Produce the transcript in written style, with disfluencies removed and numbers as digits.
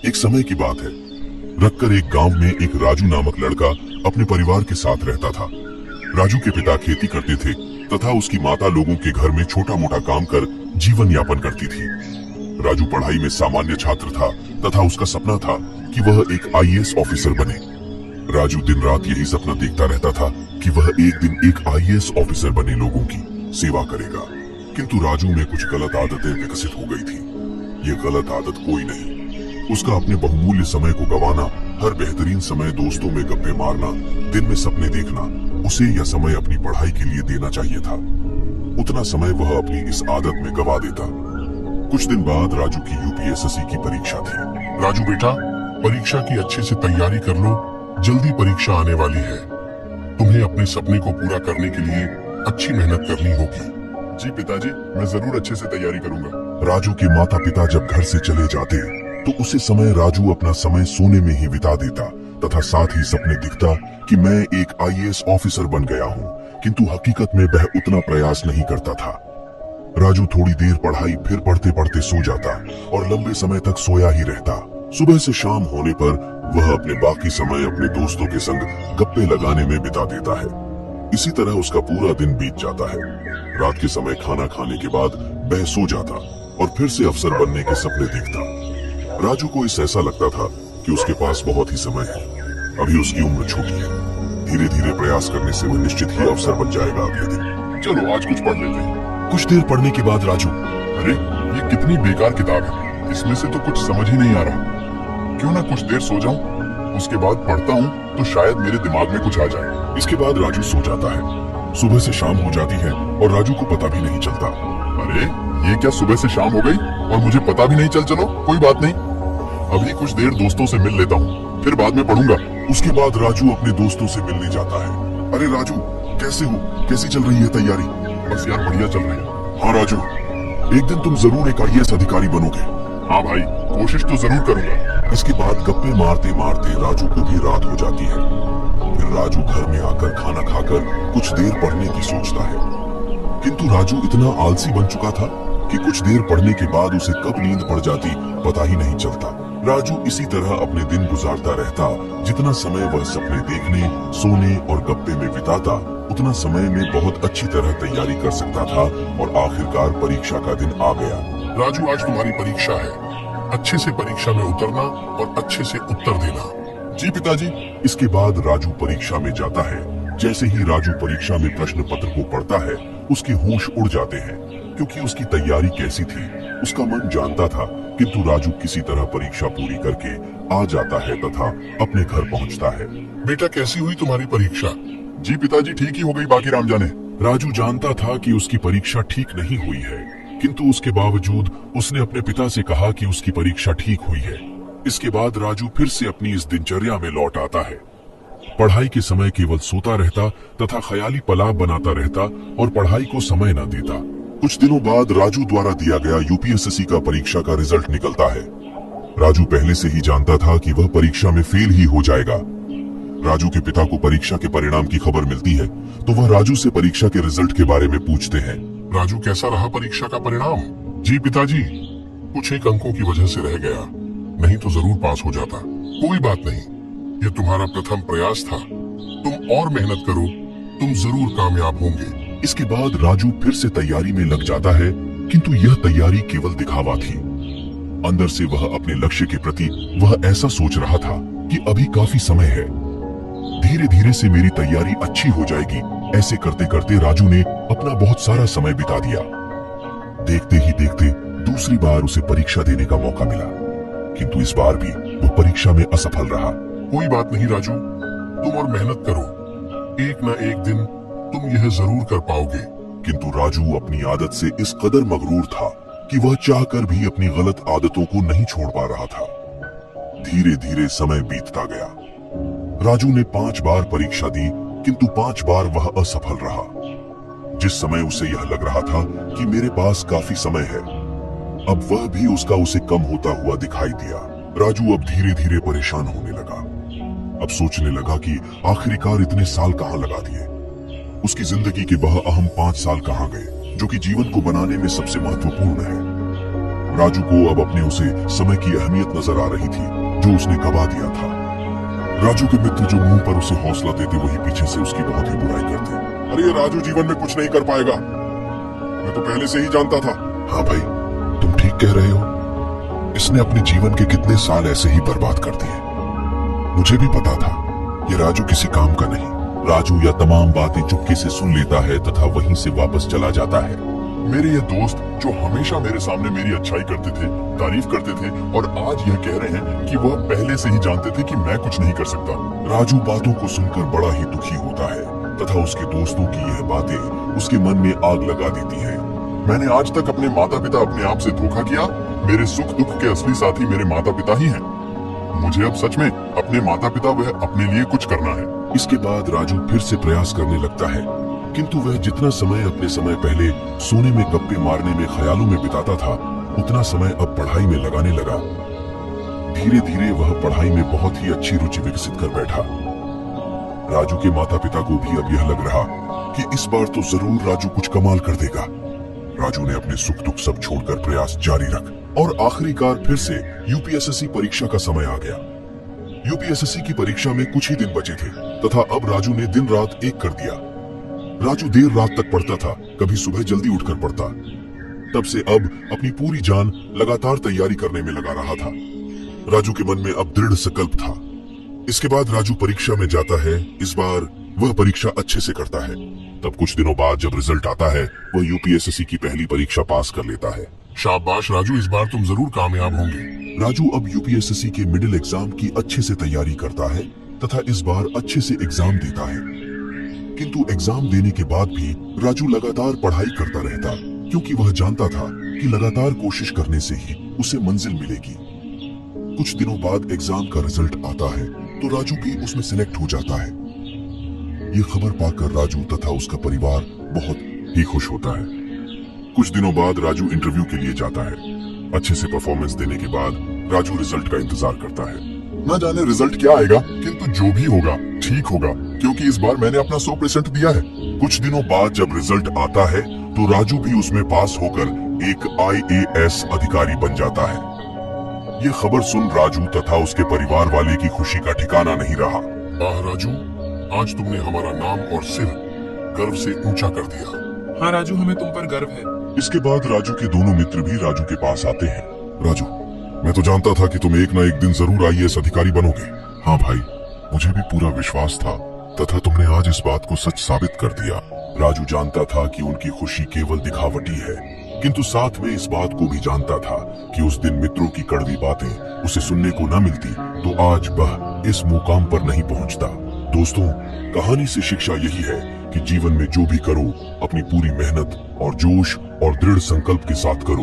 एक समय की बात है। रखकर एक गांव में एक राजू नामक लड़का अपने परिवार के साथ रहता था। राजू के पिता खेती करते थे तथा उसकी माता लोगों के घर में छोटा मोटा काम कर जीवन यापन करती थी। राजू पढ़ाई में सामान्य छात्र था तथा उसका सपना था कि वह एक आईएएस ऑफिसर बने। राजू दिन रात यही सपना देखता रहता था कि वह एक दिन एक आईएएस ऑफिसर बने लोगों की सेवा करेगा। किंतु राजू में कुछ गलत आदतें विकसित हो गई थी। ये गलत आदत कोई नहीं, उसका अपने बहुमूल्य समय को गंवाना, हर बेहतरीन समय दोस्तों में गप्पे मारना, दिन में सपने देखना, उसे यह समय अपनी पढ़ाई के लिए देना चाहिए था। उतना समय वह अपनी इस आदत में गंवा देता। कुछ दिन बाद राजू की यूपीएससी की परीक्षा थी। राजू बेटा, परीक्षा की अच्छे से तैयारी कर लो, जल्दी परीक्षा आने वाली है। तुम्हें अपने सपने को पूरा करने के लिए अच्छी मेहनत करनी होगी। जी पिताजी, मैं जरूर अच्छे से तैयारी करूंगा। राजू के माता पिता जब घर से चले जाते तो उसी समय राजू अपना समय सोने में ही बिता देता तथा साथ ही सपने दिखता कि मैं एक आईएएस ऑफिसर बन गया हूँ, किंतु हकीकत में वह उतना प्रयास नहीं करता था। राजू थोड़ी देर पढ़ाई, फिर पढ़ते पढ़ते सो जाता और लंबे समय तक सोया ही रहता। सुबह से शाम होने पर वह अपने बाकी समय अपने दोस्तों के संग गप्पे लगाने में बिता देता है। इसी तरह उसका पूरा दिन बीत जाता है। रात के समय खाना खाने के बाद वह सो जाता और फिर से अफसर बनने के सपने देखता। राजू को ऐसा लगता था कि उसके पास बहुत ही समय है, अभी उसकी उम्र छोटी है। धीरे धीरे प्रयास करने से वह निश्चित ही अफसर बन जाएगा अगले दिन। चलो आज कुछ पढ़ लेते हैं। कुछ देर पढ़ने के बाद राजू, अरे ये कितनी बेकार किताब है, इसमें से तो कुछ समझ ही नहीं आ रहा। क्यों ना कुछ देर सो जाऊं, उसके बाद पढ़ता हूँ तो शायद मेरे दिमाग में कुछ आ जाए। इसके बाद राजू सो जाता है। सुबह से शाम हो जाती है और राजू को पता भी नहीं चलता। अरे ये क्या सुबह से शाम हो गई और मुझे पता भी नहीं चलो कोई बात नहीं, अभी कुछ देर दोस्तों से मिल लेता हूँ, फिर बाद में पढ़ूंगा। उसके बाद राजू अपने दोस्तों से मिलने जाता है। अरे राजू, कैसे हो, कैसी चल रही है तैयारी? बस यार बढ़िया चल रही है। हाँ राजू, एक दिन तुम जरूर एक आईएएस अधिकारी बनोगे। हाँ भाई, कोशिश तो जरूर करूंगा। इसके बाद गप्पे मारते मारते राजू को भी रात हो जाती है। फिर राजू घर में आकर खाना खाकर कुछ देर पढ़ने की सोचता है, किंतु राजू इतना आलसी बन चुका था कि कुछ देर पढ़ने के बाद उसे कब नींद पड़ जाती पता ही नहीं चलता। राजू इसी तरह अपने दिन गुजारता रहता। जितना समय वह सपने देखने, सोने और गप्पे में बिताता, उतना समय में बहुत अच्छी तरह तैयारी कर सकता था और आखिरकार परीक्षा का दिन आ गया। राजू, आज तुम्हारी परीक्षा है, अच्छे से परीक्षा में उतरना और अच्छे से उत्तर देना। जी पिताजी। इसके बाद राजू परीक्षा में जाता है। जैसे ही राजू परीक्षा में प्रश्न पत्र को पढ़ता है, उसके होश उड़ जाते हैं, क्योंकि उसकी तैयारी कैसी थी उसका मन जानता था। किंतु राजू किसी तरह परीक्षा पूरी करके आ जाता है तथा अपने घर पहुंचता है। बेटा, कैसी हुई तुम्हारी परीक्षा? जी पिताजी, ठीक ही हो गई, बाकी राम जाने। राजू जानता था कि उसकी परीक्षा ठीक नहीं हुई है, किंतु उसके बावजूद उसने अपने पिता से कहा कि उसकी परीक्षा ठीक हुई है। इसके बाद राजू फिर से अपनी इस दिनचर्या में लौट आता है। पढ़ाई के समय केवल सोता रहता तथा ख्याली पलाव बनाता रहता और पढ़ाई को समय न देता। कुछ दिनों बाद राजू द्वारा दिया गया यूपीएससी का परीक्षा का रिजल्ट निकलता है। राजू पहले से ही जानता था कि वह परीक्षा में फेल ही हो जाएगा। राजू के पिता को परीक्षा के परिणाम की खबर मिलती है तो वह राजू से परीक्षा के रिजल्ट के बारे में पूछते हैं। राजू, कैसा रहा परीक्षा का परिणाम? जी पिताजी, कुछ एक अंकों की वजह से रह गया, नहीं तो जरूर पास हो जाता। कोई बात नहीं, ये तुम्हारा प्रथम प्रयास था, तुम और मेहनत करो, तुम जरूर कामयाब होंगे। इसके बाद राजू फिर से तैयारी में लग जाता है, किंतु यह तैयारी केवल दिखावा थी। अंदर से वह अपने लक्ष्य के प्रति वह ऐसा सोच रहा था कि अभी काफी समय है, धीरे धीरे से मेरी तैयारी अच्छी हो जाएगी। ऐसे करते करते राजू ने अपना बहुत सारा समय बिता दिया। देखते ही देखते दूसरी बार उसे परीक्षा देने का मौका मिला, किंतु इस बार भी वह परीक्षा में असफल रहा। कोई बात नहीं राजू, तुम और मेहनत करो, एक न एक दिन तुम यह जरूर कर पाओगे। किंतु राजू अपनी आदत से इस कदर मगरूर था कि वह चाहकर भी अपनी गलत आदतों को नहीं छोड़ पा रहा था। धीरे धीरे समय बीतता गया। राजू ने 5 बार परीक्षा दी, किंतु 5 बार वह असफल रहा। जिस समय उसे यह लग रहा था कि मेरे पास काफी समय है, अब वह भी उसका उसे कम होता हुआ दिखाई दिया। राजू अब धीरे धीरे परेशान होने लगा। अब सोचने लगा कि आखिरकार इतने साल कहाँ लगा दिए। उसकी जिंदगी के वह अहम 5 साल कहाँ गए, जो कि जीवन को बनाने में सबसे महत्वपूर्ण है। राजू को अब अपने उसे समय की अहमियत नजर आ रही थी जो उसने गवा दिया था। राजू के मित्र जो मुंह पर उसे हौसला देते वही पीछे से उसकी बहुत ही बुराई करते। अरे ये राजू जीवन में कुछ नहीं कर पाएगा, मैं तो पहले से ही जानता था। हाँ भाई, तुम ठीक कह रहे हो। इसने अपने जीवन के कितने साल ऐसे ही बर्बाद कर दिए। मुझे भी पता था ये राजू किसी काम का नहीं। राजू यह तमाम बातें चुपके से सुन लेता है तथा वहीं से वापस चला जाता है। मेरे ये दोस्त जो हमेशा मेरे सामने मेरी अच्छाई करते थे, तारीफ करते थे, और आज यह कह रहे हैं कि वह पहले से ही जानते थे कि मैं कुछ नहीं कर सकता। राजू बातों को सुनकर बड़ा ही दुखी होता है तथा उसके दोस्तों की यह बातें उसके मन में आग लगा देती है। मैंने आज तक अपने माता पिता अपने आप से धोखा किया। मेरे सुख दुख के असली साथी मेरे माता पिता ही हैं। मुझे अब सच में अपने माता पिता व अपने लिए कुछ करना है। इसके बाद राजू फिर से प्रयास करने लगता है, किंतु वह जितना समय अपने समय पहले सोने में गप्पे मारने में ख्यालों में बिताता था, उतना समय अब पढ़ाई में लगाने लगा। धीरे धीरे वह पढ़ाई में बहुत ही अच्छी रुचि विकसित कर बैठा। राजू के माता पिता को भी अब यह लग रहा कि इस बार तो जरूर राजू कुछ कमाल कर देगा। राजू ने अपने सुख दुख सब छोड़कर प्रयास जारी रख और आखिरकार फिर से यूपीएसएससी परीक्षा का समय आ गया। यूपीएसएससी की परीक्षा में कुछ ही दिन बचे थे तथा अब राजू ने दिन रात एक कर दिया। राजू देर रात तक पढ़ता था, कभी सुबह जल्दी उठकर पढ़ता। तब से अब अपनी पूरी जान लगातार तैयारी करने में लगा रहा था। राजू के मन में अब दृढ़ संकल्प था। इसके बाद राजू परीक्षा में जाता है। इस बार वह परीक्षा अच्छे से करता है। तब कुछ दिनों बाद जब रिजल्ट आता है, वह यूपीएसएससी की पहली परीक्षा पास कर लेता है। शाबाश राजू, इस बार तुम जरूर कामयाब होंगे। राजू अब यूपीएसएससी के मिडिल एग्जाम की अच्छे से तैयारी करता है तथा इस बार अच्छे से एग्जाम देता है। किंतु एग्जाम देने के बाद भी राजू लगातार पढ़ाई करता रहता, क्योंकि वह जानता था कि लगातार कोशिश करने से ही उसे मंजिल मिलेगी। कुछ दिनों बाद एग्जाम का रिजल्ट आता है तो राजू भी उसमें सिलेक्ट हो जाता है। ये खबर पाकर राजू तथा उसका परिवार बहुत ही खुश होता है। कुछ दिनों बाद राजू इंटरव्यू के लिए जाता है। अच्छे से परफॉर्मेंस देने के बाद राजू रिजल्ट का इंतजार करता है। न जाने रिजल्ट क्या आएगा, किंतु जो भी होगा ठीक होगा, क्योंकि इस बार मैंने अपना 100% दिया है। कुछ दिनों बाद जब रिजल्ट आता है तो राजू भी उसमें पास होकर एक IAS अधिकारी बन जाता है। ये खबर सुन राजू तथा उसके परिवार वाले की खुशी का ठिकाना नहीं रहा। आह राजू, आज तुमने हमारा नाम और सिर गर्व से ऊंचा कर दिया। हाँ राजू, हमें तुम पर गर्व है। इसके बाद राजू के दोनों मित्र भी राजू के पास आते हैं। राजू, मैं तो जानता था कि तुम एक ना एक दिन जरूर IAS अधिकारी बनोगे। हाँ भाई, मुझे भी पूरा विश्वास था तथा तुमने आज इस बात को सच साबित कर दिया। राजू जानता था कि उनकी खुशी केवल दिखावटी है, किंतु साथ में इस बात को भी जानता था कि उस दिन मित्रों की कड़वी बातें उसे सुनने को न मिलती तो आज वह इस मुकाम पर नहीं पहुंचता। दोस्तों, कहानी से शिक्षा यही है कि जीवन में जो भी करो अपनी पूरी मेहनत और जोश और दृढ़ संकल्प के साथ करो।